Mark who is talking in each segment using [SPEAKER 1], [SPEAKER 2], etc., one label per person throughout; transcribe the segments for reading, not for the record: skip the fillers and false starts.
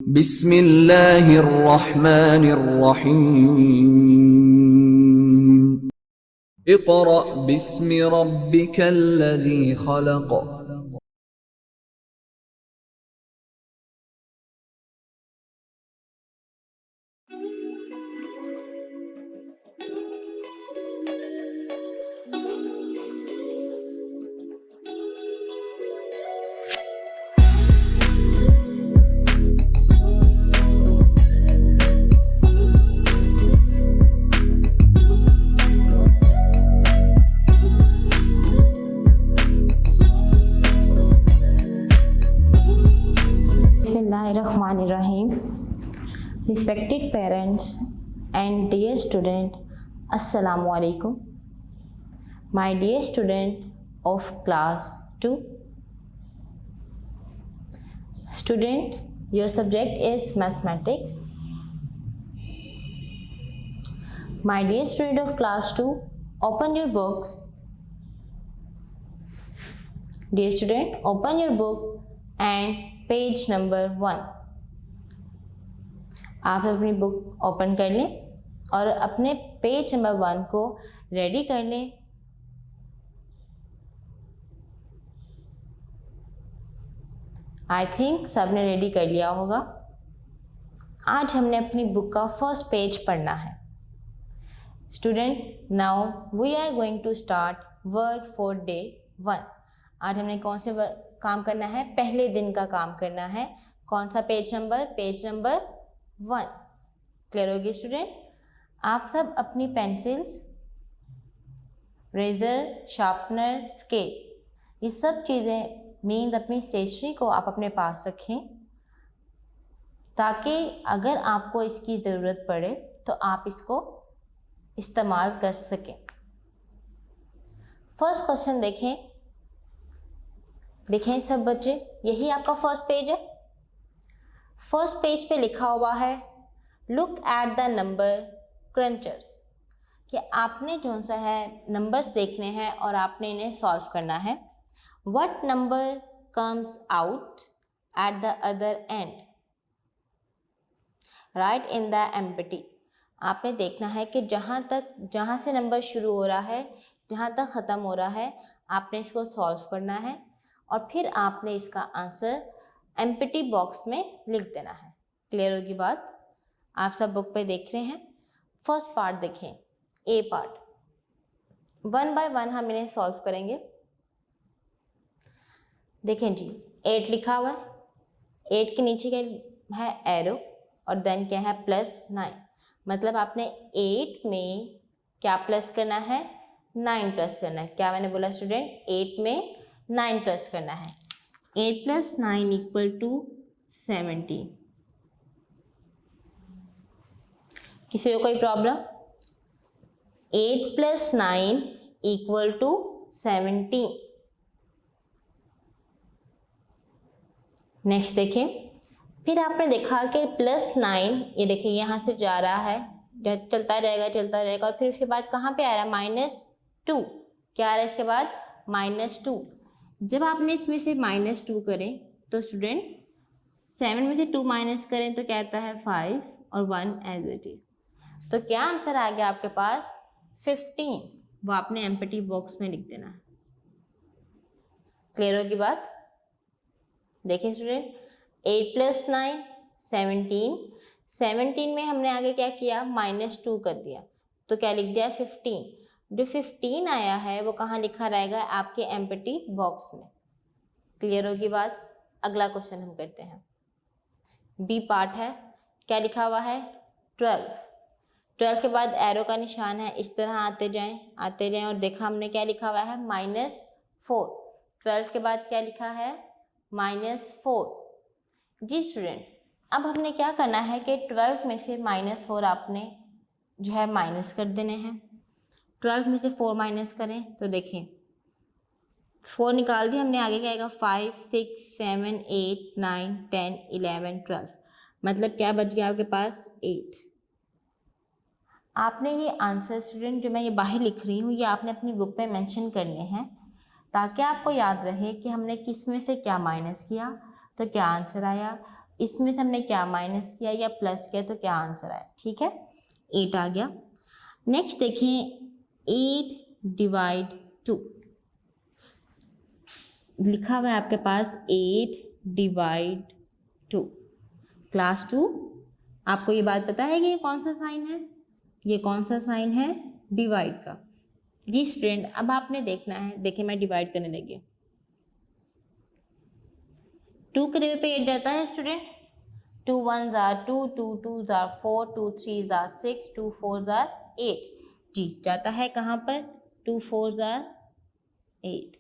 [SPEAKER 1] बिस्मिल्लाहिर्रहमानिर्रहीम। Iqra बिस्मि रब्बिकल्लज़ी खलक़।
[SPEAKER 2] Bismillahirrahmanirrahim. Respected parents and dear student, Assalamu alaikum. My dear student of class 2. Student, your subject is mathematics. My dear student of class 2, open your books. Dear student, open your book and page number 1। आप अपनी book open कर लें और अपने page number 1 को ready कर लें। I think सबने रेडी कर लिया होगा। आज हमने अपनी बुक का फर्स्ट पेज पढ़ना है। Student, now we are going to start work for day 1। आज हमने कौन से काम करना है? पहले दिन का काम करना है। कौन सा page number? Page number 1। Clear होगी स्टूडेंट? आप सब अपनी पेंसिल्स, रेजर, शार्पनर, स्केल, ये सब चीज़ें मीन्स अपनी स्टेशनरी को आप अपने पास रखें ताकि अगर आपको इसकी ज़रूरत पड़े तो आप इसको इस्तेमाल कर सकें। फर्स्ट क्वेश्चन देखें सब बच्चे, यही आपका फर्स्ट पेज है। फर्स्ट पेज पे लिखा हुआ है लुक एट द नंबर क्रंचर्स, कि आपने जो सा है नंबर्स देखने हैं और आपने इन्हें सॉल्व करना है। What number comes out at the other and, right in the empty. आपने देखना है कि जहाँ से नंबर शुरू हो रहा है, जहाँ तक ख़त्म हो रहा है, आपने इसको सॉल्व करना है और फिर आपने इसका आंसर एम्प्टी बॉक्स में लिख देना है। क्लियर होगी बात? आप सब बुक पे देख रहे हैं। फर्स्ट पार्ट देखें, ए पार्ट। 1 बाय 1 हम इन्हें सॉल्व करेंगे। देखें जी, 8 लिखा हुआ है। 8 के नीचे क्या है? एरो, और देन क्या है? +9। मतलब आपने 8 में क्या प्लस करना है? 9 प्लस करना है। क्या मैंने बोला स्टूडेंट? 8 में 9 प्लस करना है। 8 + 9 = 17। किसी को कोई प्रॉब्लम? 8 + 9 = 17। नेक्स्ट देखें, फिर आपने देखा कि +9, ये देखिए यहाँ से जा रहा है, चलता रहेगा और फिर उसके बाद कहाँ पे आ रहा है? -2। क्या आ रहा है इसके बाद? -2। जब आपने इसमें से -2 करें तो स्टूडेंट 7 में से 2 माइनस करें तो क्या आता है? 5 और 1 एज इट इज। तो क्या आंसर आ गया आपके पास? 15। वो आपने एम्प्टी बॉक्स में लिख देना है। क्लियर होगी बात? देखिए स्टूडेंट, 8 + 9 17। 17 में हमने आगे क्या किया? -2 कर दिया, तो क्या लिख दिया? 15। जो 15 आया है वो कहाँ लिखा रहेगा? आपके एम्प्टी बॉक्स में। क्लियर होगी बात? अगला क्वेश्चन हम करते हैं। बी पार्ट है। क्या लिखा हुआ है? 12। 12 के बाद एरो का निशान है, इस तरह आते जाएं और देखा हमने क्या लिखा हुआ है? -4। 12 के बाद क्या लिखा है? -4। जी स्टूडेंट, अब हमने क्या करना है कि 12 में से -4 आपने जो है माइनस कर देने हैं। 12 में से 4 माइनस करें तो देखें 4 निकाल दिया हमने, आगे क्या आएगा? 5 6 7 8 9 10 11 12। मतलब क्या बच गया आपके पास? 8। आपने ये आंसर स्टूडेंट जो मैं ये बाहर लिख रही हूँ, ये आपने अपनी बुक पे मेंशन करने हैं ताकि आपको याद रहे कि हमने किस में से क्या माइनस किया तो क्या आंसर आया। इसमें से हमने क्या माइनस किया या प्लस किया, तो क्या आंसर आया, ठीक है 8 आ गया। नेक्स्ट देखें 8 डिवाइड 2, लिखा हुआ है आपके पास 8 डिवाइड 2। क्लास 2 आपको ये बात पता है कि ये कौन सा साइन है, ये कौन सा साइन है, डिवाइड का। जी स्टूडेंट, अब आपने देखना है, देखिए मैं डिवाइड करने लगी, 2 के जगह पे 8 रहता है student, 2 1 jar 2, 2 2 jar 4, 2 3 jar 6, 2 4 jar 8। जी जाता है कहाँ पर, 2 4 जार 8,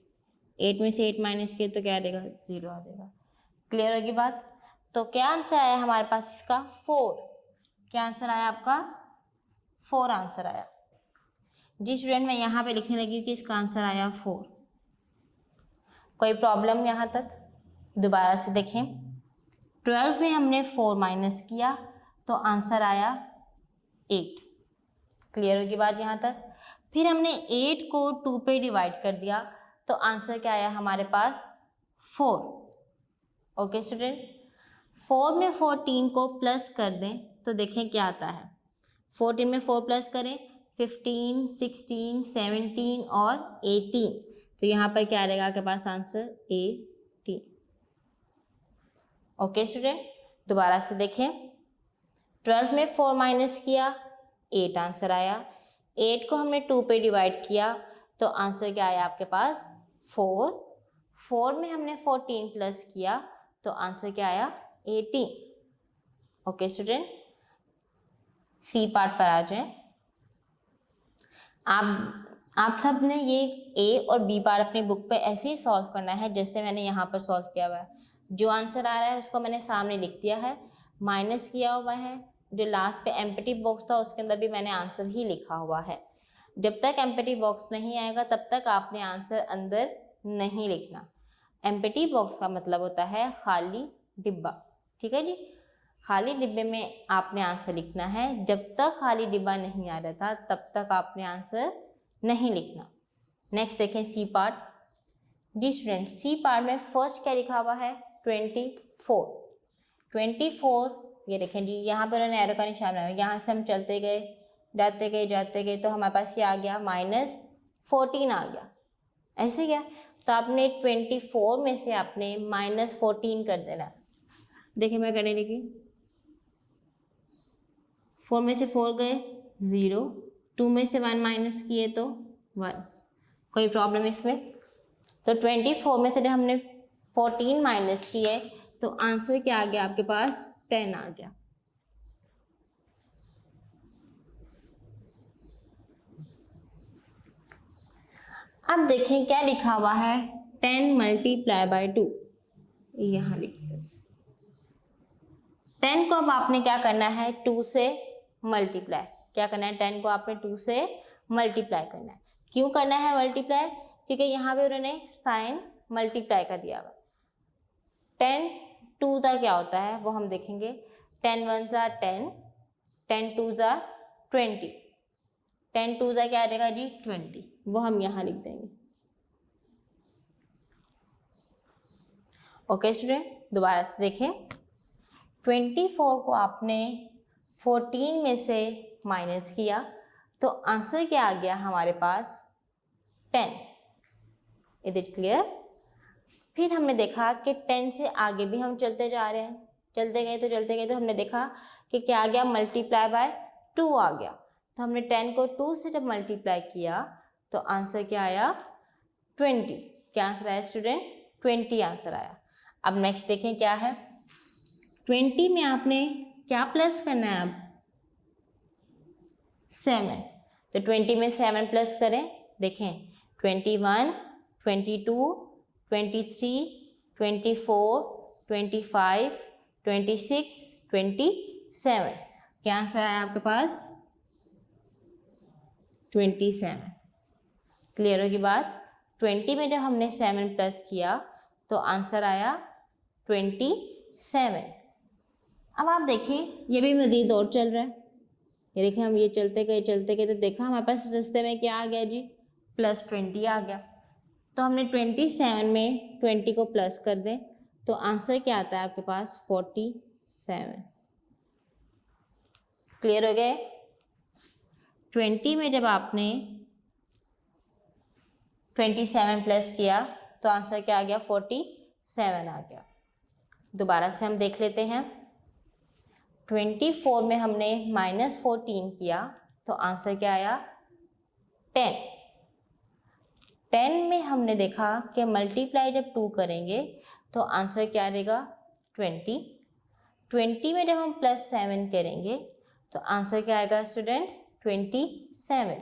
[SPEAKER 2] 8 में से 8 माइनस किए तो क्या आ जाएगा, 0 आ जाएगा। क्लियर होगी बात। तो क्या आंसर आया हमारे पास इसका 4, क्या आंसर आया आपका 4 आंसर आया। जी स्टूडेंट, मैं यहाँ पे लिखने लगी कि इसका आंसर आया 4। कोई प्रॉब्लम यहाँ तक? दोबारा से देखें, 12 में हमने 4 माइनस किया तो आंसर आया 8। क्लियर होगी बात यहाँ तक। फिर हमने 8 को 2 पे डिवाइड कर दिया तो आंसर क्या आया हमारे पास 4। ओके स्टूडेंट, 4 में 14 को प्लस कर दें तो देखें क्या आता है। 14 में 4 प्लस करें, 15 16 17 और 18, तो यहाँ पर क्या रहेगा आपके पास आंसर 18। ओके स्टूडेंट, दोबारा से देखें, 12 में 4 माइनस किया 8 आंसर आया, 8 को हमने 2 पे डिवाइड किया तो आंसर क्या आया आपके पास 4। 4 में हमने 14 प्लस किया तो आंसर क्या आया 18। ओके स्टूडेंट, सी पार्ट पर आ जाएं। आप सब ने ये ए और बी पार्ट अपनी बुक पे ऐसे ही सॉल्व करना है जैसे मैंने यहाँ पर सॉल्व किया हुआ है। जो आंसर आ रहा है उसको मैंने सामने लिख दिया है, माइनस किया हुआ है। जो लास्ट पे एम्प्टी बॉक्स था उसके अंदर भी मैंने आंसर ही लिखा हुआ है। जब तक एम्प्टी बॉक्स नहीं आएगा तब तक आपने आंसर अंदर नहीं लिखना। एम्प्टी बॉक्स का मतलब होता है खाली डिब्बा, ठीक है जी। खाली डिब्बे में आपने आंसर लिखना है, जब तक खाली डिब्बा नहीं आ जाता तब तक आपने आंसर नहीं लिखना। नेक्स्ट देखें सी पार्ट। जी स्टूडेंट, सी पार्ट में फर्स्ट क्या लिखा हुआ है 24। 24 ये देखें जी, यहाँ पर उन्होंने एरो का निशान बनाया, यहाँ से हम चलते गए जाते गए तो हमारे पास क्या आ गया -14 आ गया। ऐसे क्या, तो आपने 24 में से आपने -14 कर देना। देखिए मैं करने लगी, 4 में से 4 गए 0, 2 में से 1 माइनस किए तो 1। कोई प्रॉब्लम इसमें? तो 24 में से जब हमने 14 माइनस किए तो आंसर क्या आ गया आपके पास 10 आ गया। अब देखें क्या लिखा हुआ है 10 मल्टीप्लाई बाय 2, यहाँ लिखिए 10 को अब आपने क्या करना है 2 से मल्टीप्लाई। क्या करना है 10 को आपने 2 से मल्टीप्लाई करना है। क्यों करना है मल्टीप्लाई? क्योंकि यहाँ पे उन्होंने साइन मल्टीप्लाई का दिया हुआ। 10 2 का क्या होता है वो हम देखेंगे। 10 1 ज़ा 10, 10 2 ज़ा 20, 10 2 ज़ा क्या आ जाएगा जी 20, वो हम यहाँ लिख देंगे। ओके स्टूडेंट, दोबारा से देखें, 24 को आपने 14 में से माइनस किया तो आंसर क्या आ गया हमारे पास 10। Is it clear? फिर हमने देखा कि 10 से आगे भी हम चलते जा रहे हैं, चलते गए तो हमने देखा कि क्या आ गया मल्टीप्लाई बाय 2 आ गया। तो हमने 10 को 2 से जब मल्टीप्लाई किया तो आंसर क्या आया 20। क्या आंसर आया स्टूडेंट 20 आंसर आया। अब नेक्स्ट देखें क्या है, 20 में आपने क्या प्लस करना है अब 7, तो 20 में 7 प्लस करें। देखें 21 22 23 24 25 26 27, क्या आंसर आया आपके पास 27। क्लियर होगी बात? 20 में जब हमने 7 प्लस किया तो आंसर आया 27। अब आप देखें ये भी मज़ीद और चल रहा है, ये देखें हम ये चलते गए तो देखा हमारे पास रास्ते में क्या आ गया जी +20 आ गया। तो हमने 27 में 20 को प्लस कर दें तो आंसर क्या आता है आपके पास 40 7। क्लियर हो गए? 20 में जब आपने 27 प्लस किया तो आंसर क्या आ गया? 47 आ गया। दोबारा से हम देख लेते हैं। 24 में हमने -14 किया तो आंसर क्या आया? 10। 10 में हमने देखा कि मल्टीप्लाई जब 2 करेंगे तो आंसर क्या आ जाएगा? 20। 20 में जब हम +7 करेंगे तो आंसर क्या आएगा स्टूडेंट? 27।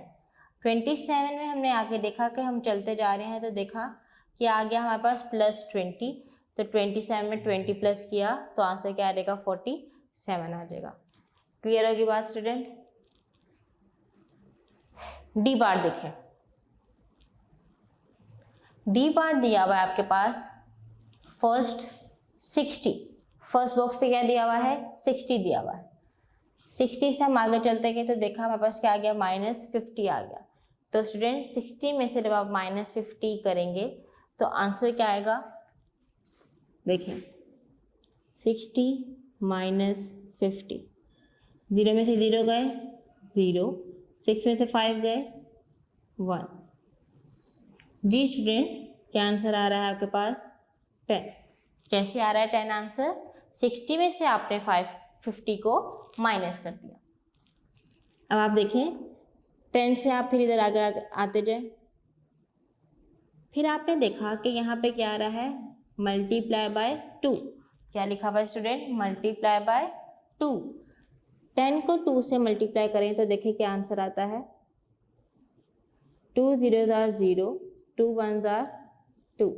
[SPEAKER 2] 27 में हमने आगे देखा कि हम चलते जा रहे हैं तो देखा कि आ गया हमारे पास +20, तो 27 में 20 प्लस किया तो आंसर क्या आ जाएगा? 47 आ जाएगा। क्लियर होगी बात स्टूडेंट? डी पार्ट देखें। डी पार्ट दिया हुआ है आपके पास फर्स्ट 60। फर्स्ट बॉक्स पे क्या दिया हुआ है? 60 दिया हुआ है। 60 से हम आगे चलते गए तो देखा हमारे पास क्या आ गया? -50 आ गया। तो स्टूडेंट 60 में से जब आप -50 करेंगे तो आंसर क्या आएगा? देखिए 60 -50, 0 में से 0 गए 0, 6 में से 5 गए 1। जी स्टूडेंट, क्या आंसर आ रहा है आपके पास? 10। कैसे आ रहा है 10 आंसर? 60 में से आपने 50 को माइनस कर दिया। अब आप देखें 10 से आप फिर इधर आगे आते जाए, फिर आपने देखा कि यहाँ पे क्या आ रहा है? Multiply by 2। क्या लिखा हुआ है स्टूडेंट? Multiply by 2। 10 को 2 से मल्टीप्लाई करें तो देखिए क्या आंसर आता है? 2 0s are 0, 2 1s are 2।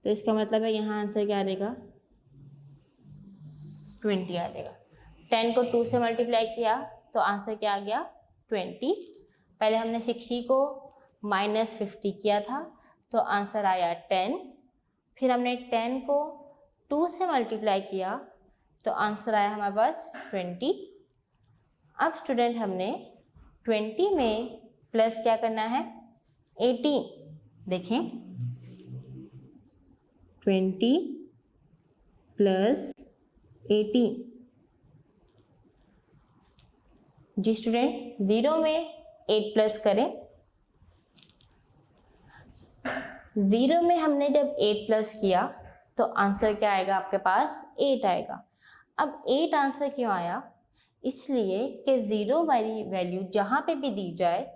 [SPEAKER 2] तो इसका मतलब है यहाँ आंसर क्या आ जाएगा? 20 आ जाएगा। 10 को 2 से मल्टीप्लाई किया तो आंसर क्या आ गया? 20। पहले हमने 60 को -50 किया था तो आंसर आया 10। फिर हमने 10 को 2 से मल्टीप्लाई किया तो आंसर आया हमारे पास 20। अब स्टूडेंट हमने 20 में प्लस क्या करना है? 18। देखें 20 प्लस 18। जी स्टूडेंट, 0 में 8 प्लस करें। 0 में हमने जब 8 प्लस किया तो आंसर क्या आएगा आपके पास? 8 आएगा। अब 8 आंसर क्यों आया? इसलिए कि 0 वाली वैल्यू जहाँ पे भी दी जाए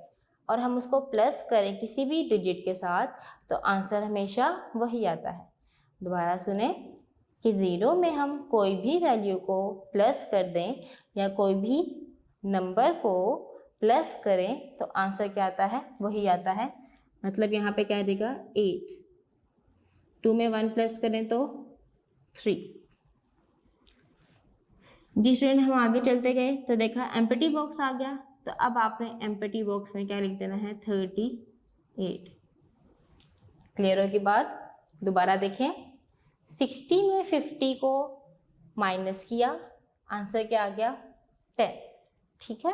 [SPEAKER 2] और हम उसको प्लस करें किसी भी डिजिट के साथ तो आंसर हमेशा वही आता है। दोबारा सुने कि 0 में हम कोई भी वैल्यू को प्लस कर दें या कोई भी नंबर को प्लस करें तो आंसर क्या आता है? वही आता है। मतलब यहाँ पे क्या आ जाएगा? 8। 2 में 1 प्लस करें तो 3। जी स्टूडेंट, हम आगे चलते गए तो देखा एम्प्टी बॉक्स आ गया, तो अब आपने एम्प्टी बॉक्स में क्या लिख देना है? 38। क्लियर होगी बात? दोबारा देखें, 60 में 50 को माइनस किया, आंसर क्या आ गया? 10। ठीक है।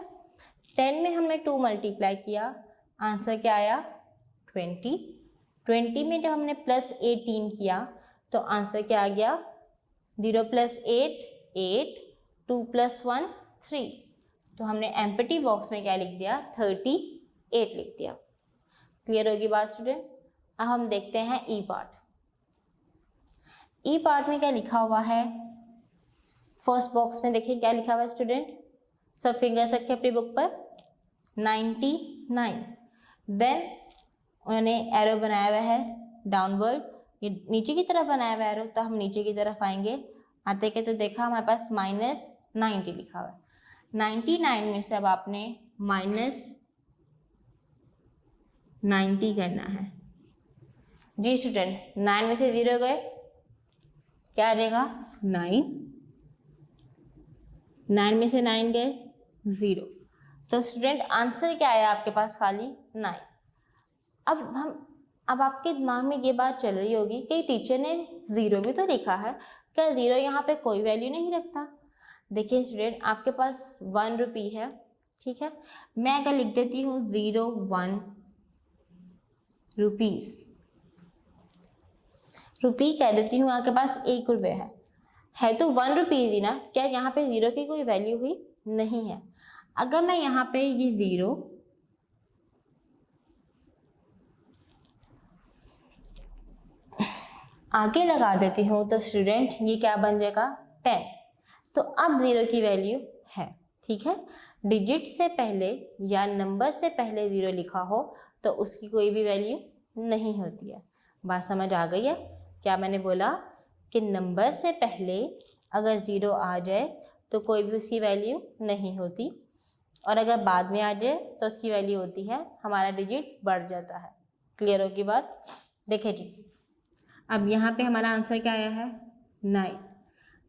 [SPEAKER 2] 10 में हमने 2 मल्टीप्लाई किया, आंसर क्या आया? 20। 20 में जब हमने +18 किया तो आंसर क्या आ गया? 0 + 8 8, 2 + 1 3। तो हमने एम्प्टी बॉक्स में क्या लिख दिया? 38 लिख दिया। क्लियर होगी बात स्टूडेंट? अब हम देखते हैं ई पार्ट। ई पार्ट में क्या लिखा हुआ है? फर्स्ट बॉक्स में देखिए क्या लिखा हुआ है स्टूडेंट? सब फिंगर्स रखे अपनी बुक पर। 99। देन उन्होंने एरो बनाया हुआ है डाउनवर्ड, ये नीचे की तरफ बनाया हुआ एरो, तो हम नीचे की तरफ आएंगे। आते के तो देखा हमारे पास -90 लिखा हुआ है। 99 में से अब आपने -90 करना है। जी स्टूडेंट, 9 में से 0 गए, क्या आ जाएगा? 9। 9 में से 9 गए 0। तो स्टूडेंट आंसर क्या आया आपके पास? खाली 9। अब आपके दिमाग में ये बात चल रही होगी कि टीचर ने 0 भी तो लिखा है, क्या 0 यहाँ पे कोई वैल्यू नहीं रखता? देखिए स्टूडेंट, आपके पास 1 रुपी है, ठीक है। मैं अगर लिख देती हूँ 01 रुपीस, रुपी कह देती हूँ, आपके पास 1 रुपये है है तो 1 रुपीज़ ही ना, क्या यहाँ पे ज़ीरो की कोई वैल्यू हुई? नहीं है। अगर मैं यहाँ पे ये ज़ीरो आगे लगा देती हूँ तो स्टूडेंट ये क्या बन जाएगा? 10। तो अब ज़ीरो की वैल्यू है, ठीक है। डिजिट से पहले या नंबर से पहले ज़ीरो लिखा हो तो उसकी कोई भी वैल्यू नहीं होती है। बात समझ आ गई है? क्या मैंने बोला कि नंबर से पहले अगर ज़ीरो आ जाए तो कोई भी उसकी वैल्यू नहीं होती, और अगर बाद में आ जाए तो उसकी वैल्यू होती है, हमारा डिजिट बढ़ जाता है। क्लियर होगी बात? देखिए जी, अब यहाँ पे हमारा आंसर क्या आया है? 9।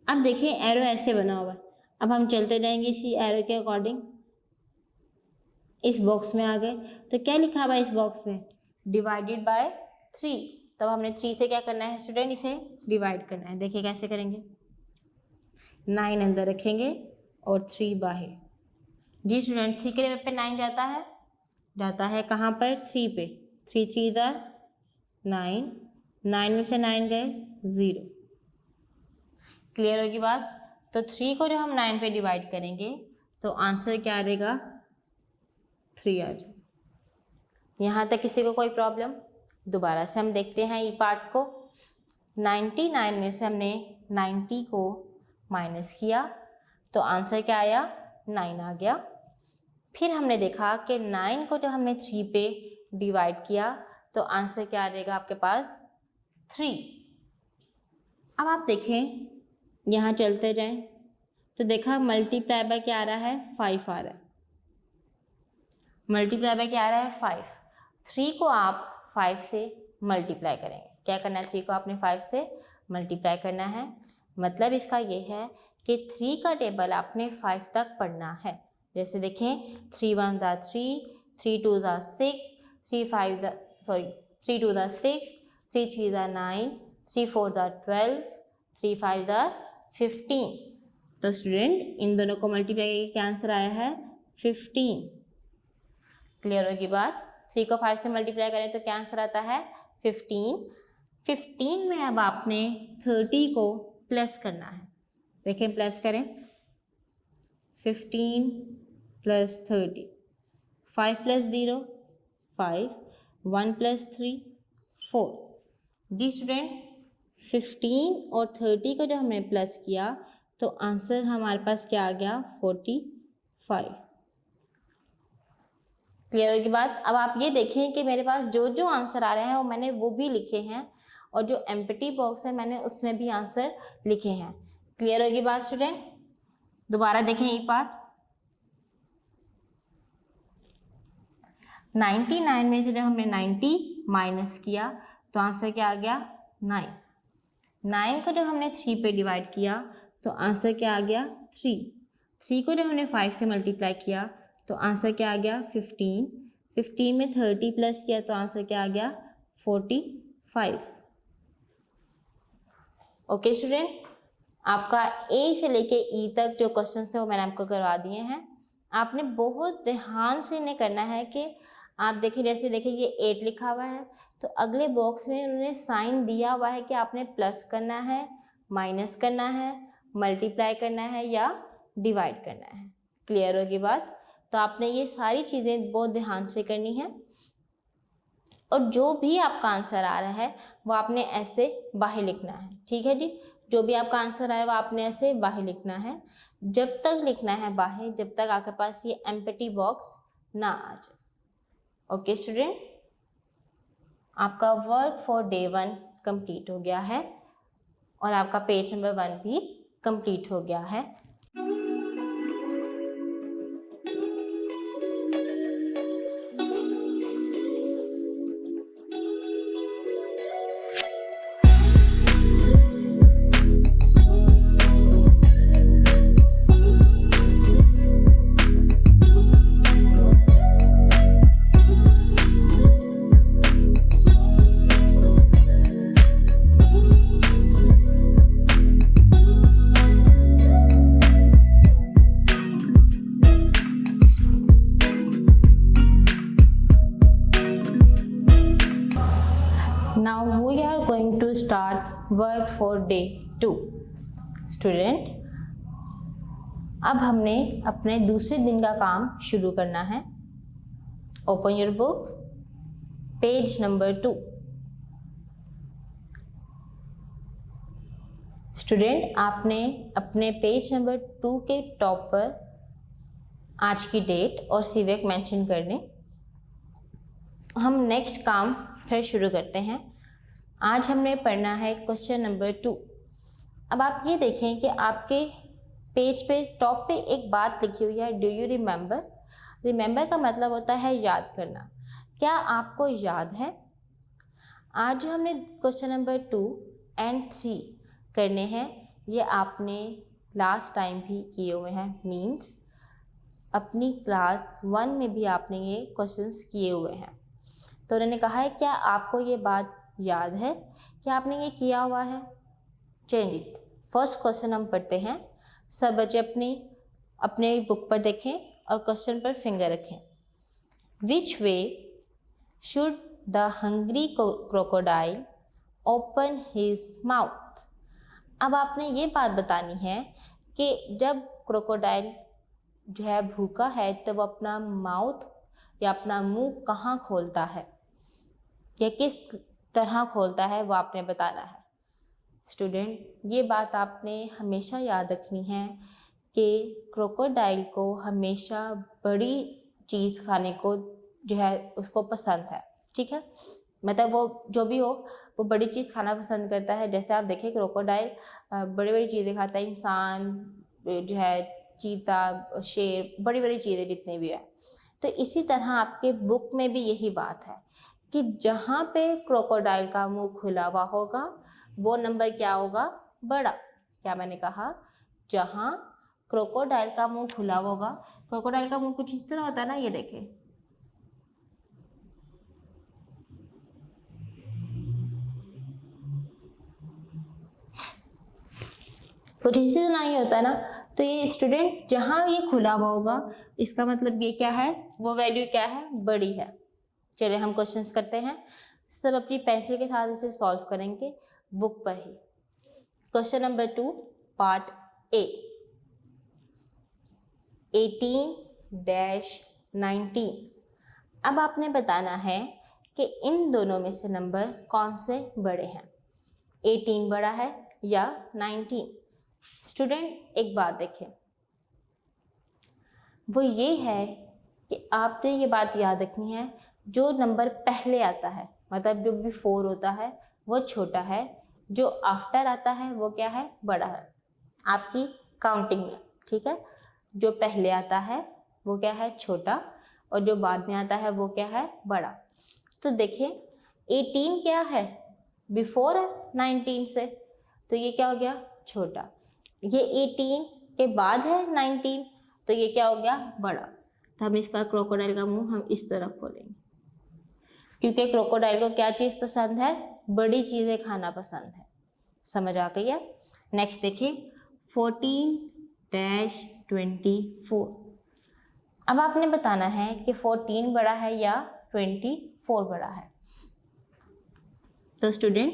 [SPEAKER 2] अब देखिए एरो ऐसे बना हुआ है, अब हम चलते जाएंगे इसी एरो के अकॉर्डिंग। इस बॉक्स में आ गए तो क्या लिखा हुआ है इस बॉक्स में? Divided by 3। तो हमने 3 से क्या करना है स्टूडेंट? इसे डिवाइड करना है। देखिए कैसे करेंगे? 9 अंदर रखेंगे और 3 बाहर। जी स्टूडेंट, 3 के लेवल पे 9 जाता है कहाँ पर? 3 पे। 3 3 9, 9 में से 9 गए 0। क्लियर होगी बात? तो 3 को जब हम 9 पे डिवाइड करेंगे तो आंसर क्या आ जाएगा? 3 आ जाएगा। यहाँ तक किसी को कोई प्रॉब्लम? दोबारा से हम देखते हैं ई पार्ट को। 99 में से हमने 90 को माइनस किया तो आंसर क्या आया? 9 आ गया। फिर हमने देखा कि 9 को जब हमने 3 पे डिवाइड किया तो आंसर क्या आ जाएगा आपके पास? 3। अब आप देखें, यहाँ चलते जाएं तो देखा मल्टीप्लाई बाय क्या आ रहा है? 5 आ रहा है। मल्टीप्लाई बाय क्या आ रहा है? 5। 3 को आप 5 से मल्टीप्लाई करेंगे। क्या करना है? 3 को आपने 5 से मल्टीप्लाई करना है। मतलब इसका ये है कि 3 का टेबल आपने 5 तक पढ़ना है। जैसे देखें 3 1 3, 3 2 6, 3 2 6, 3 3 9, 3 4 12, 3 5 15। तो स्टूडेंट इन दोनों को मल्टीप्लाई करके क्या आंसर आया है? 15। क्लियर होगी बात? 3 को 5 से मल्टीप्लाई करें तो क्या आंसर आता है? 15। 15 में अब आपने 30 को प्लस करना है। देखें प्लस करें, 15 प्लस 30, 5 प्लस 0 5, 1 प्लस 3 4। जी स्टूडेंट, 15 और 30 को जब हमने प्लस किया तो आंसर हमारे पास क्या आ गया? 45। क्लियर होगी बात? अब आप ये देखें कि मेरे पास जो जो आंसर आ रहे हैं वो मैंने वो भी लिखे हैं, और जो एम्प्टी बॉक्स है मैंने उसमें भी आंसर लिखे हैं। क्लियर होगी बात स्टूडेंट? दोबारा देखें ये पार्ट। 99 में से जब हमने 90 माइनस किया तो आंसर क्या आ गया? 9। 9 को जब हमने 3 पे डिवाइड किया तो आंसर क्या आ गया? 3। 3 को जब हमने 5 से मल्टीप्लाई किया तो आंसर क्या आ गया? 15। 15 में 30 प्लस किया तो आंसर क्या आ गया? 45। ओके स्टूडेंट, आपका ए से लेके ई तक जो क्वेश्चन थे वो मैंने आपको करवा दिए हैं। आपने बहुत ध्यान से इन्हें करना है कि आप देखिए, जैसे देखिए ये 8 लिखा हुआ है तो अगले बॉक्स में उन्होंने साइन दिया हुआ है कि आपने प्लस करना है, माइनस करना है, मल्टीप्लाई करना है या डिवाइड करना है। क्लियर होगी बात? तो आपने ये सारी चीज़ें बहुत ध्यान से करनी है, और जो भी आपका आंसर आ रहा है वो आपने ऐसे बाहर लिखना है। ठीक है जी, जो भी आपका आंसर आया वो आपने ऐसे बाहर लिखना है। जब तक लिखना है बाहर जब तक आपके पास ये एम्प्टी बॉक्स ना आ जाए। ओके स्टूडेंट, आपका वर्क फॉर डे 1 कंप्लीट हो गया है और आपका पेज नंबर 1 भी कंप्लीट हो गया है। Now we are going to start work for day 2. Student, अब हमने अपने दूसरे दिन का काम शुरू करना है। Open your book, page number 2। Student, आपने अपने पेज नंबर 2 के टॉप पर आज की डेट और सीवेक मेंशन करने। हम नेक्स्ट काम फिर शुरू करते हैं। आज हमने पढ़ना है क्वेश्चन नंबर 2। अब आप ये देखें कि आपके पेज पे टॉप पे एक बात लिखी हुई है, डू यू रिमेंबर। रिमेंबर का मतलब होता है याद करना। क्या आपको याद है? आज जो हमने क्वेश्चन नंबर 2 एंड 3 करने हैं, ये आपने लास्ट टाइम भी किए हुए हैं। मीन्स अपनी क्लास 1 में भी आपने ये क्वेश्चंस किए हुए हैं। तो उन्होंने कहा है क्या आपको ये बात याद है, क्या आपने ये किया हुआ है? Change it. फर्स्ट क्वेश्चन हम पढ़ते हैं। सब बच्चे अपने बुक पर देखें और क्वेश्चन पर फिंगर रखें। Which way should the hungry crocodile open his mouth. अब आपने ये बात बतानी है कि जब क्रोकोडाइल जो है भूखा है तो वो अपना माउथ या अपना मुंह कहाँ खोलता है या किस तरह खोलता है, वो आपने बताना है। स्टूडेंट, ये बात आपने हमेशा याद रखनी है कि क्रोकोडाइल को हमेशा बड़ी चीज़ खाने को जो है उसको पसंद है। ठीक है, मतलब वो जो भी हो वो बड़ी चीज़ खाना पसंद करता है। जैसे आप देखें क्रोकोडाइल बड़ी बड़ी चीज़ें खाता है, इंसान जो है, चीता, शेर, बड़ी बड़ी चीज़ें जितने भी है। तो इसी तरह आपके बुक में भी यही बात है कि जहाँ पे क्रोकोडाइल का मुंह खुला हुआ होगा वो नंबर क्या होगा? बड़ा। क्या मैंने कहा? जहाँ क्रोकोडाइल का मुंह खुला हुआ होगा। क्रोकोडाइल का मुंह कुछ इस तरह होता है ना, ये देखें। कुछ इसी तरह ही होता है ना। तो ये स्टूडेंट जहाँ ये खुला हुआ होगा इसका मतलब ये क्या है? वो वैल्यू क्या है? बड़ी है। चलिए हम क्वेश्चंस करते हैं। सब अपनी पेंसिल के साथ इसे सॉल्व करेंगे बुक पर ही। Question number 2 part A. 18-19। अब आपने बताना है कि इन दोनों में से नंबर कौन से बड़े हैं, 18 बड़ा है या 19। स्टूडेंट, एक बात देखें, वो ये है कि आपने ये बात याद रखनी है, जो नंबर पहले आता है मतलब जो बिफोर होता है वो छोटा है, जो आफ्टर आता है वो क्या है? बड़ा है आपकी काउंटिंग में। ठीक है, जो पहले आता है वो क्या है? छोटा, और जो बाद में आता है वो क्या है? बड़ा। तो देखिए 18 क्या है? बिफोर है 19 से, तो ये क्या हो गया? छोटा। ये 18 के बाद है 19, तो ये क्या हो गया? बड़ा। तो हम इसका क्रोकोडाइल का मुंह हम इस तरफ खोलेंगे, क्योंकि क्रोकोडाइल को क्या चीज़ पसंद है? बड़ी चीज़ें खाना पसंद है। समझ आ गई है? नेक्स्ट देखिए 14-24। अब आपने बताना है कि 14 बड़ा है या 24 बड़ा है। तो स्टूडेंट,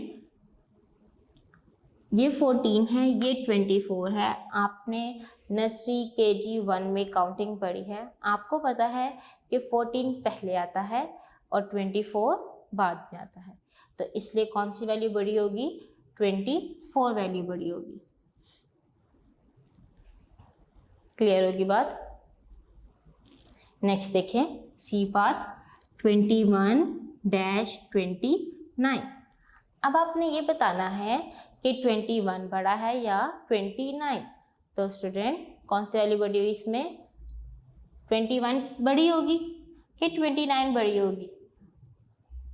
[SPEAKER 2] ये 14 है, ये 24 है। आपने नर्सरी KG 1 में काउंटिंग पढ़ी है, आपको पता है कि 14 पहले आता है और 24 बाद में आता है। तो इसलिए कौन सी वैल्यू बड़ी होगी? 24 वैल्यू बड़ी होगी। क्लियर होगी बात? नेक्स्ट देखें सी पार्ट 21-29। अब आपने ये बताना है कि 21 बड़ा है या 29। तो स्टूडेंट, कौन सी वैल्यू बड़ी हुई इसमें? 21 बड़ी होगी कि 29 बड़ी होगी?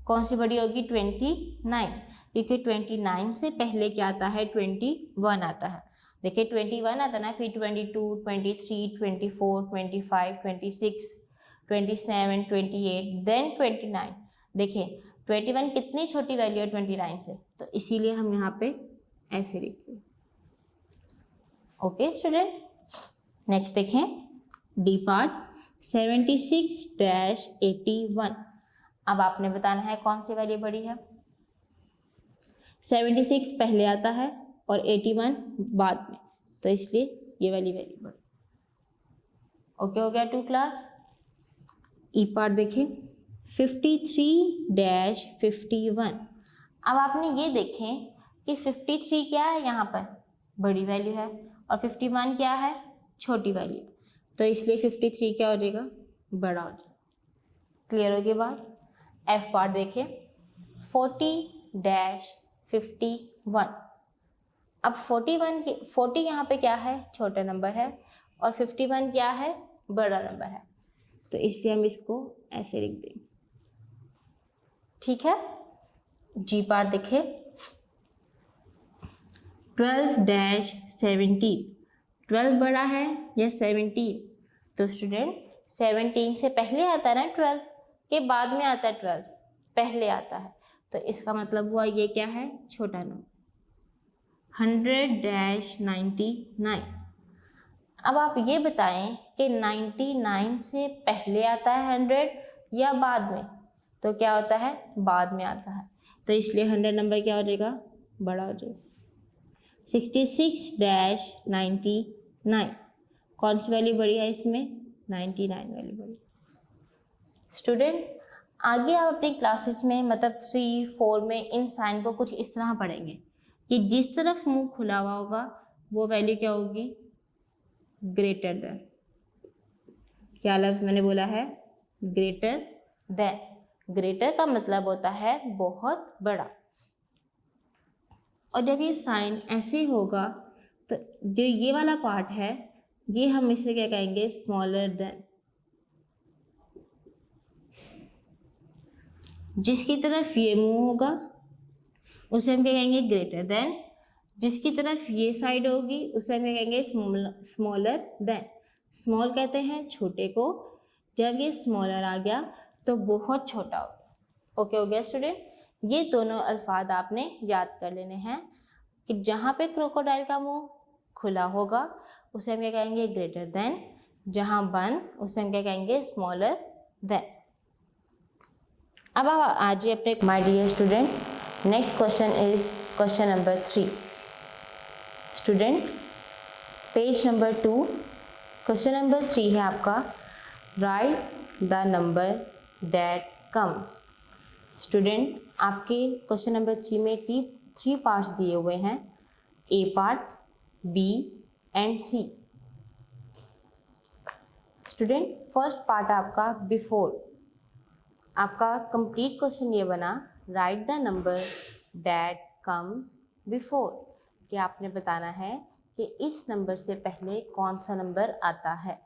[SPEAKER 2] कौन सी बड़ी होगी? 29, क्योंकि 29 से पहले क्या आता है? 21 आता है। देखिए 21 आता है ना, फिर 22, 23, 24, 25, 26, 27, 28, देन 29। देखिए 21 कितनी छोटी वैल्यू है 29 से, तो इसीलिए हम यहाँ पे ऐसे लिखते हैं। ओके स्टूडेंट, नेक्स्ट देखें डी पार्ट 76-81। अब आपने बताना है कौन सी वैल्यू बड़ी है। 76 पहले आता है और 81 बाद में, तो इसलिए ये वाली वैल्यू बढ़ी। ओके हो गया 2 क्लास। ई पार्ट देखिए 53-51। अब आपने ये देखें कि 53 क्या है, यहाँ पर बड़ी वैल्यू है और 51 क्या है, छोटी वैल्यू। तो इसलिए 53 क्या हो जाएगा, बड़ा हो जाएगा। क्लियर हो गई बात। एफ पार्ट देखिए 40-51। अब 40 यहाँ पे क्या है, छोटा नंबर है और 51 क्या है, बड़ा नंबर है। तो इसलिए हम इसको ऐसे लिख देंगे। ठीक है। जी पार्ट देखिए 12-17। 12 बड़ा है या 17? तो स्टूडेंट 17 से पहले आता है ना 12, के बाद में आता है 12, पहले आता है। तो इसका मतलब हुआ ये क्या है, छोटा नंबर। 100-99। अब आप ये बताएं कि 99 से पहले आता है 100 या बाद में? तो क्या होता है, बाद में आता है। तो इसलिए 100 नंबर क्या हो जाएगा, बड़ा हो जाएगा। 66-99। कौन सी वैल्यू बड़ी है इसमें, 99 वैल्यू बड़ी। स्टूडेंट आगे आप अपनी क्लासेस में मतलब 3-4 में इन साइन को कुछ इस तरह पढ़ेंगे कि जिस तरफ मुंह खुला हुआ होगा वो वैल्यू क्या होगी, ग्रेटर देन। क्या लफ्ज मैंने बोला है, ग्रेटर देन। ग्रेटर का मतलब होता है बहुत बड़ा। और जब ये साइन ऐसे होगा तो जो ये वाला पार्ट है ये हम इसे क्या कहेंगे, स्मॉलर देन। जिसकी तरफ ये मुंह होगा उसे हम क्या कहेंगे, ग्रेटर देन। जिसकी तरफ ये साइड होगी उसे हम क्या कहेंगे, स्मॉलर देन। स्मॉल कहते हैं छोटे को, जब ये स्मॉलर आ गया तो बहुत छोटा हो गया। ओके हो गया स्टूडेंट। ये दोनों अल्फाज आपने याद कर लेने हैं कि जहाँ पे क्रोकोडाइल का मुंह खुला होगा उसे हम क्या कहेंगे, ग्रेटर देन। जहाँ बंद उसे हम क्या कहेंगे, स्मॉलर देन। अब आप आज अपने my dear student, next question is question number 3। Student page number 2, question number 3 है आपका, write the number that comes. Student आपके क्वेश्चन नंबर 3 में 3 पार्ट्स दिए हुए हैं, A part, B and C. Student first part आपका बिफोर। आपका complete question ये बना, write the number that comes before, कि आपने बताना है कि इस नंबर से पहले कौन सा नंबर आता है।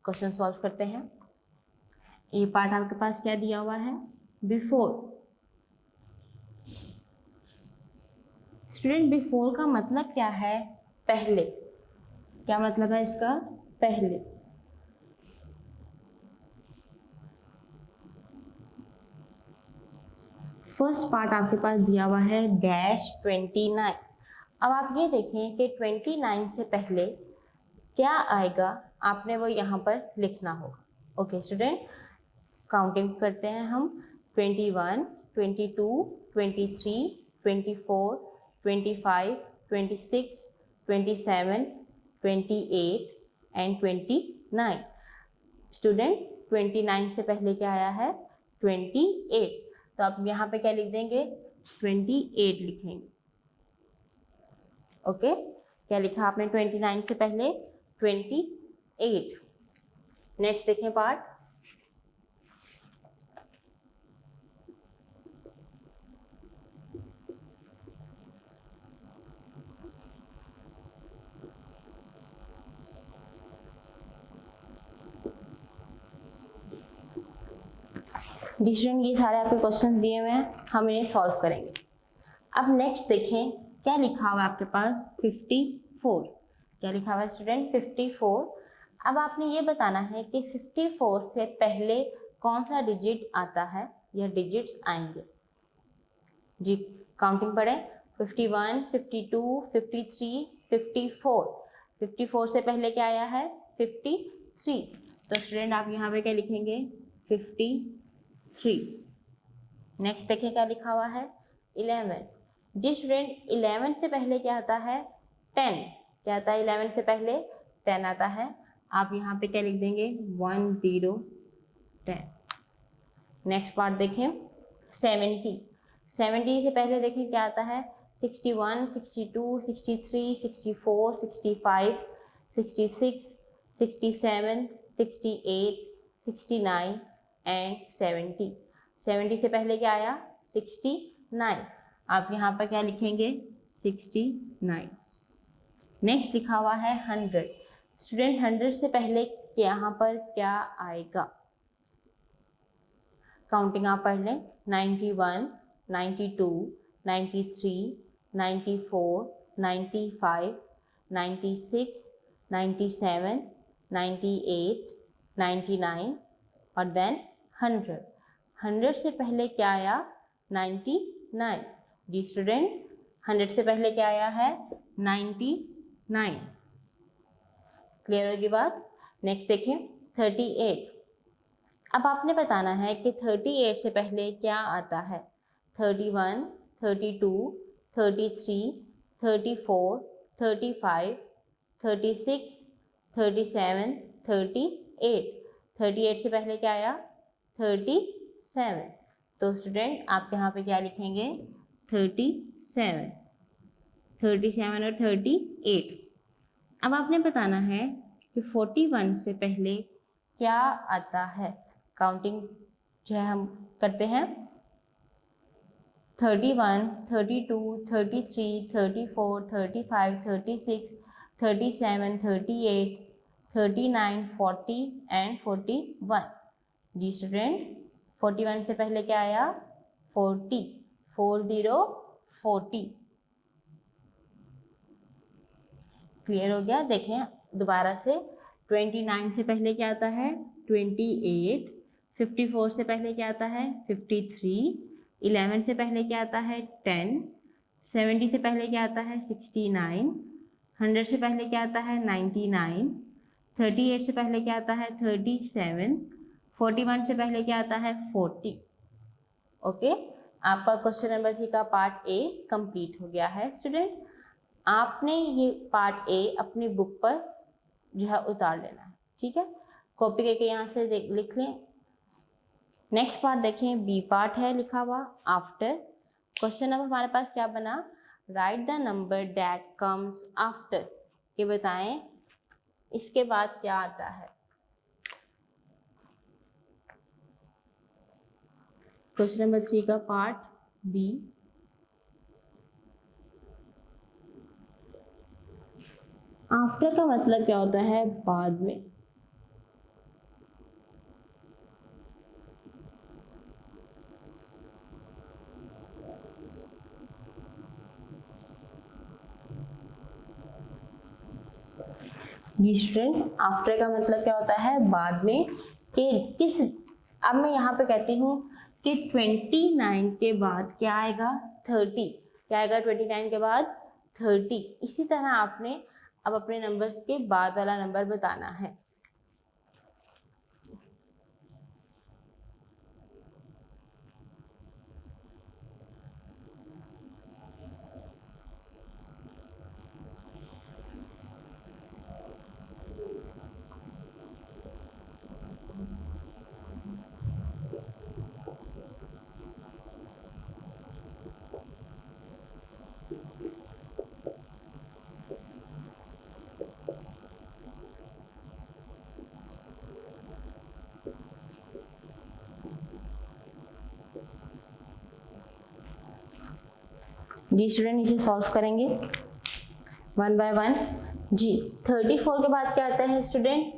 [SPEAKER 2] क्वेश्चन सॉल्व करते हैं। ए पार्ट आपके पास क्या दिया हुआ है, बिफोर। स्टूडेंट बिफोर का मतलब क्या है, पहले। क्या मतलब है इसका, पहले। फर्स्ट पार्ट आपके पास दिया हुआ है -29। अब आप ये देखें कि 29 से पहले क्या आएगा, आपने वो यहाँ पर लिखना होगा। ओके स्टूडेंट, काउंटिंग करते हैं हम। 21, 22, 23, 24, 25, 26, 27, 28 एंड 29। स्टूडेंट 29 से पहले क्या आया है, 28। तो आप यहाँ पे क्या लिख देंगे, 28 लिखेंगे। ओके, क्या लिखा आपने 29 से पहले, 28। नेक्स्ट देखें पार्ट। स्टूडेंट ये सारे आपके क्वेश्चन दिए हुए हैं, हम इन्हें सॉल्व करेंगे। अब नेक्स्ट देखें क्या लिखा हुआ है आपके पास, 54। क्या लिखा हुआ है स्टूडेंट, 54। अब आपने ये बताना है कि 54 से पहले कौन सा डिजिट आता है या डिजिट्स आएंगे। जी काउंटिंग पढ़ें, 51, 52, 53, 54। 54 से पहले क्या आया है, 53। तो स्टूडेंट आप यहाँ पे क्या लिखेंगे, 53। नेक्स्ट देखिए क्या लिखा हुआ है, 11। जी स्टूडेंट 11 से पहले क्या आता है, 10। क्या आता है 11 से पहले 10 आता है। आप यहाँ पे क्या लिख देंगे 1 0 10। नेक्स्ट पार्ट देखें 70। 70 से पहले देखें क्या आता है 61 62 63 64 65 66 67 68 69 एंड 70। 70 से पहले क्या आया 69। आप यहाँ पर क्या लिखेंगे 69। नेक्स्ट लिखा हुआ है 100। स्टूडेंट 100 से पहले यहाँ पर क्या आएगा, काउंटिंग आप पढ़ लें 91 92 93 94 95 96 97 98 99 और देन 100। 100 से पहले क्या आया 99। जी स्टूडेंट 100 से पहले क्या आया है 99। क्लियर होगी बात। नेक्स्ट देखें 38। अब आपने बताना है कि 38 से पहले क्या आता है 31 32 33 34 35 36 37 38। 38 से पहले क्या आया 37। तो स्टूडेंट आप यहाँ पे क्या लिखेंगे 37 और 38। अब आपने बताना है कि 41 से पहले क्या आता है। काउंटिंग जो है हम करते हैं 31 32 33 34 35 36 37 38 39 40 एंड 41। जी स्टूडेंट 41 से पहले क्या आया 40 40। क्लियर हो गया। देखें दोबारा से 29 से पहले क्या आता है 28। 54 से पहले क्या आता है 53। 11 से पहले क्या आता है 10। 70 से पहले क्या आता है 69। 100 से पहले क्या आता है 99। 38 से पहले क्या आता है 37। 41 से पहले क्या आता है 40। ओके, आपका क्वेश्चन नंबर 3 का पार्ट ए कंप्लीट हो गया है। स्टूडेंट आपने ये पार्ट ए अपनी बुक पर जो है उतार लेना है, ठीक है। कॉपी करके यहाँ से लिख लें। नेक्स्ट पार्ट देखें, बी पार्ट है लिखा हुआ आफ्टर। क्वेश्चन नंबर हमारे पास क्या बना, write the number that comes after, ये बताएं इसके बाद क्या आता है। क्वेश्चन नंबर 3 का पार्ट बी। आफ्टर का मतलब क्या होता है बाद में। स्टूडेंट आफ्टर का मतलब क्या होता है बाद में। कि किस, अब मैं यहाँ पे कहती हूँ कि 29 के बाद क्या आएगा 30। क्या आएगा 29 के बाद 30। इसी तरह आपने अब अपने नंबर्स के बाद वाला नंबर बताना है। जी स्टूडेंट इसे सॉल्व करेंगे वन बाय वन। जी 34 के बाद क्या आता है स्टूडेंट।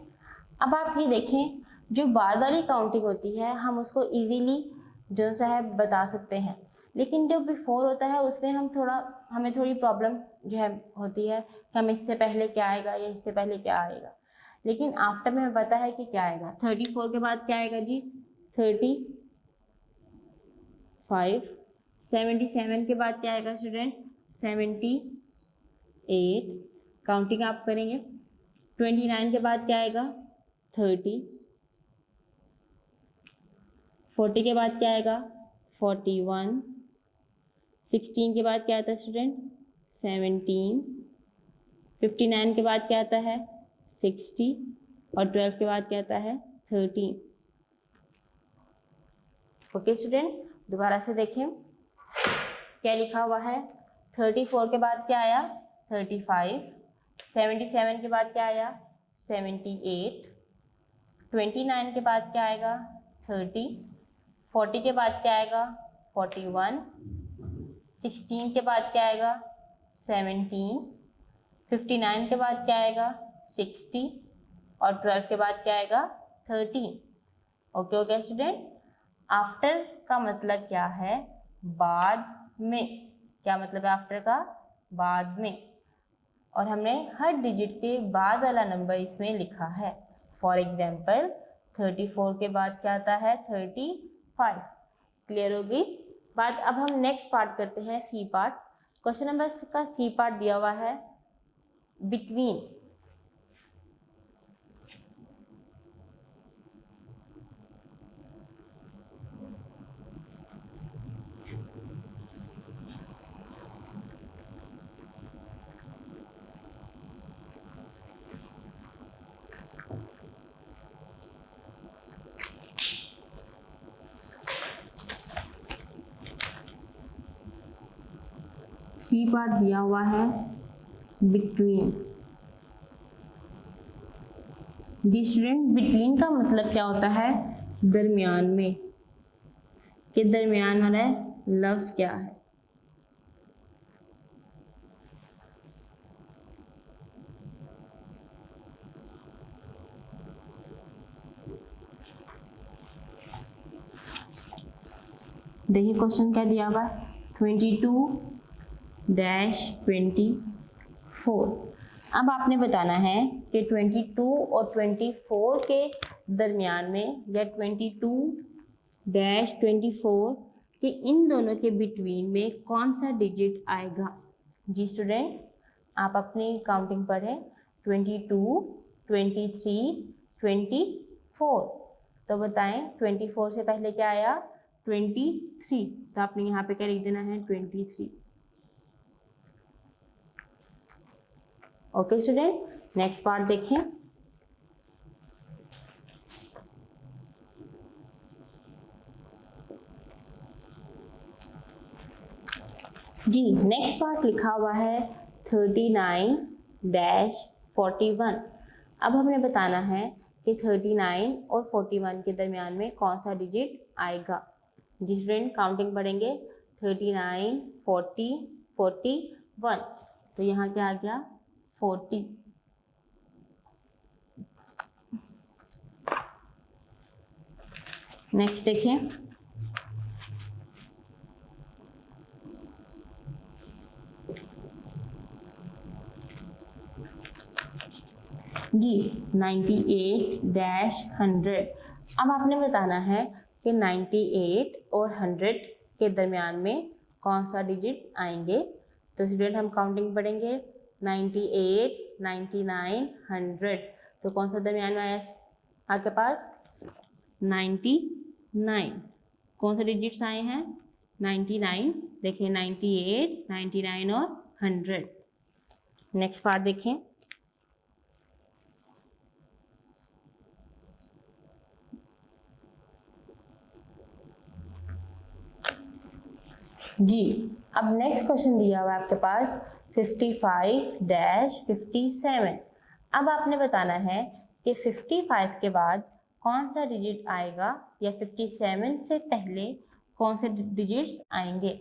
[SPEAKER 2] अब आप ये देखें, जो बाद वाली काउंटिंग होती है हम उसको इजीली जो सा है बता सकते हैं, लेकिन जो बिफोर होता है उसमें हमें थोड़ी प्रॉब्लम जो है होती है कि हम इससे पहले क्या आएगा या इससे पहले क्या आएगा। लेकिन आफ्टर में हमें पता है कि क्या आएगा। 34 के बाद क्या आएगा जी 35। 77 के बाद क्या आएगा स्टूडेंट 78। काउंटिंग आप करेंगे। 29 के बाद क्या आएगा 30। 40 के बाद क्या आएगा 41। 16 के बाद क्या आता है स्टूडेंट 17। 59 के बाद क्या आता है 60 और 12 के बाद क्या आता है 13। ओके स्टूडेंट, दोबारा से देखें क्या लिखा हुआ है। 34 के बाद क्या आया 35, 77 के बाद क्या आया 78, 29 के बाद क्या आएगा 30, 40 के बाद क्या आएगा 41, 16 के बाद क्या आएगा 17, 59 के बाद क्या आएगा 60 और 12 के बाद क्या आएगा 13। ओके ओके स्टूडेंट, आफ्टर का मतलब क्या है बाद में, क्या मतलब है आफ्टर का बाद में, और हमने हर डिजिट के बाद वाला नंबर इसमें लिखा है। फॉर एग्जाम्पल 34 के बाद क्या आता है 35। क्लियर होगी बात। अब हम नेक्स्ट पार्ट करते हैं सी पार्ट। क्वेश्चन नंबर का सी पार्ट दिया हुआ है बिटवीन। सी पार्ट दिया हुआ है बिटवीन। जी स्टूडेंट, बिटवीन का मतलब क्या होता है दरमियान में, कि दरमियान वाला लफ्ज क्या है। देखिए क्वेश्चन क्या दिया हुआ 22-24। अब आपने बताना है कि 22 और 24 के दरमियान में या 22-24 के इन दोनों के बिटवीन में कौन सा डिजिट आएगा। जी स्टूडेंट, आप अपनी काउंटिंग पढ़ें 22, 23, 24। तो बताएं 24 से पहले क्या आया 23, तो आपने यहाँ पे क्या लिख देना है 23। ओके स्टूडेंट, नेक्स्ट पार्ट देखें। जी नेक्स्ट पार्ट लिखा हुआ है 39-41। अब हमने बताना है कि 39 और 41 के दरमियान में कौन सा डिजिट आएगा। जी स्टूडेंट, काउंटिंग पढ़ेंगे 39, 40, 41। तो यहाँ क्या आ गया 40। नेक्स्ट देखें। जी 98-100। अब आपने बताना है कि 98 और 100 के दरमियान में कौन सा डिजिट आएंगे। तो स्टूडेंट हम काउंटिंग पढ़ेंगे 98, 99, 100। तो कौन सा दरमियान में आया आपके पास 99। कौन से डिजिट्स आए हैं 99। देखिए 98, 99 और 100। नेक्स्ट पार्ट देखें। जी अब नेक्स्ट क्वेश्चन दिया हुआ है आपके पास 55-57। अब आपने बताना है कि 55 के बाद कौन सा डिजिट आएगा या 57 से पहले कौन से डिजिट्स आएंगे।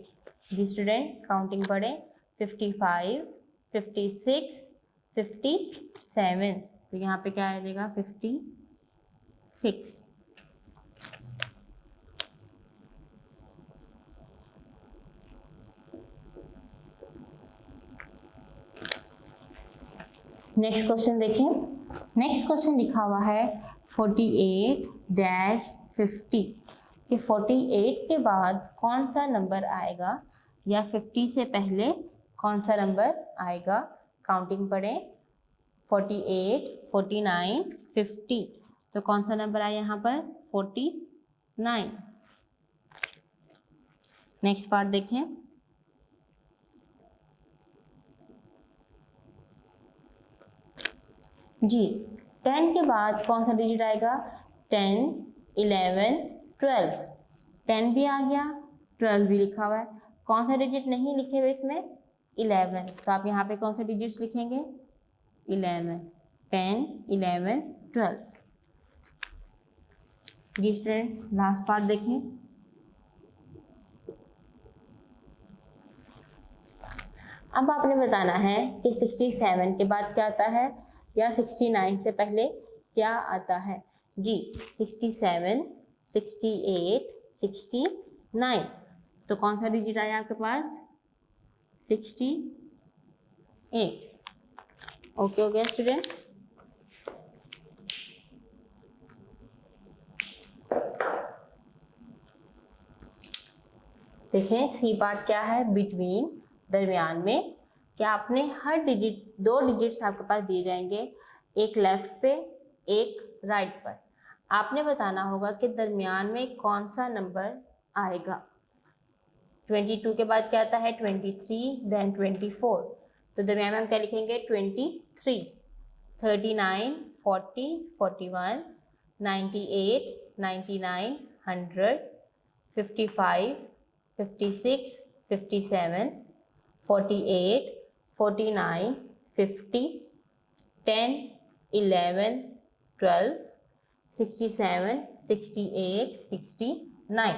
[SPEAKER 2] जी स्टूडेंट, काउंटिंग पढ़ें 55, 56, 57। तो यहाँ पे क्या आ जाएगा 56। नेक्स्ट क्वेश्चन देखें। नेक्स्ट क्वेश्चन लिखा हुआ है 48-50 कि 48 के बाद कौन सा नंबर आएगा या 50 से पहले कौन सा नंबर आएगा। काउंटिंग पढ़ें 48, 49, 50। तो कौन सा नंबर आया यहाँ पर 49। नेक्स्ट पार्ट देखें। जी 10 के बाद कौन सा डिजिट आएगा? 10, 11, 12। 10 भी आ गया, 12 भी लिखा हुआ है। कौन सा डिजिट नहीं लिखे हुए इसमें? 11। तो आप यहाँ पे कौन से डिजिट्स लिखेंगे? 11, 10, 11, 12। जी स्टूडेंट लास्ट पार्ट देखें। अब आपने बताना है कि 67 के बाद क्या आता है या 69 से पहले क्या आता है। जी 67, 68, 69। तो कौन सा डिजिट आया आपके पास? 68। ओके हो गया स्टूडेंट। देखें सी पार्ट क्या है? बिटवीन, दरमियान में। क्या आपने हर डिजिट, 2 डिजिट्स आपके पास दिए जाएंगे, एक लेफ्ट पे एक राइट पर। आपने बताना होगा कि दरमियान में कौन सा नंबर आएगा। 22 के बाद क्या आता है? 23, देन 24। तो दरमियान में हम क्या लिखेंगे? 23। 39, 40, 41, 98, 99, 100, 55, 56, 57, 48, 49, 50, 10, 11, 12, 67, 68, 69।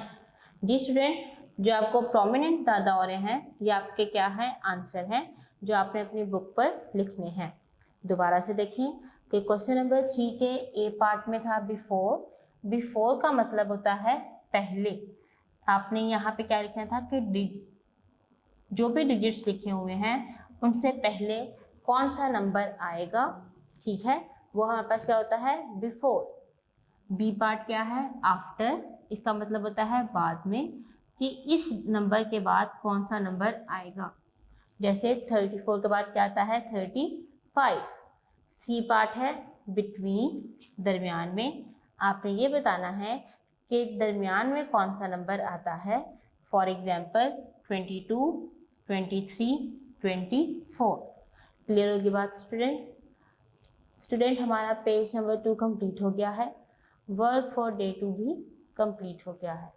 [SPEAKER 2] जी स्टूडेंट, जो आपको प्रोमिनेंट ज़्यादा हो रहे हैं ये आपके क्या है? आंसर हैं जो आपने अपनी बुक पर लिखने हैं। दोबारा से देखें कि क्वेश्चन नंबर 3 के ए पार्ट में था बिफोर। बिफोर का मतलब होता है पहले। आपने यहाँ पे क्या लिखना था कि जो भी डिजिट्स लिखे हुए हैं उनसे पहले कौन सा नंबर आएगा, ठीक है, वो हमारे पास क्या होता है? बिफोर। बी पार्ट क्या है? आफ्टर। इसका मतलब होता है बाद में, कि इस नंबर के बाद कौन सा नंबर आएगा। जैसे 34 के बाद क्या आता है? 35। सी पार्ट है बिटवीन, दरमियान में। आपने ये बताना है कि दरमियान में कौन सा नंबर आता है। For example 22, 23, 24। क्लियर होगी बात स्टूडेंट? स्टूडेंट हमारा पेज नंबर 2 कंप्लीट हो गया है। वर्क फॉर डे 2 भी कंप्लीट हो गया है।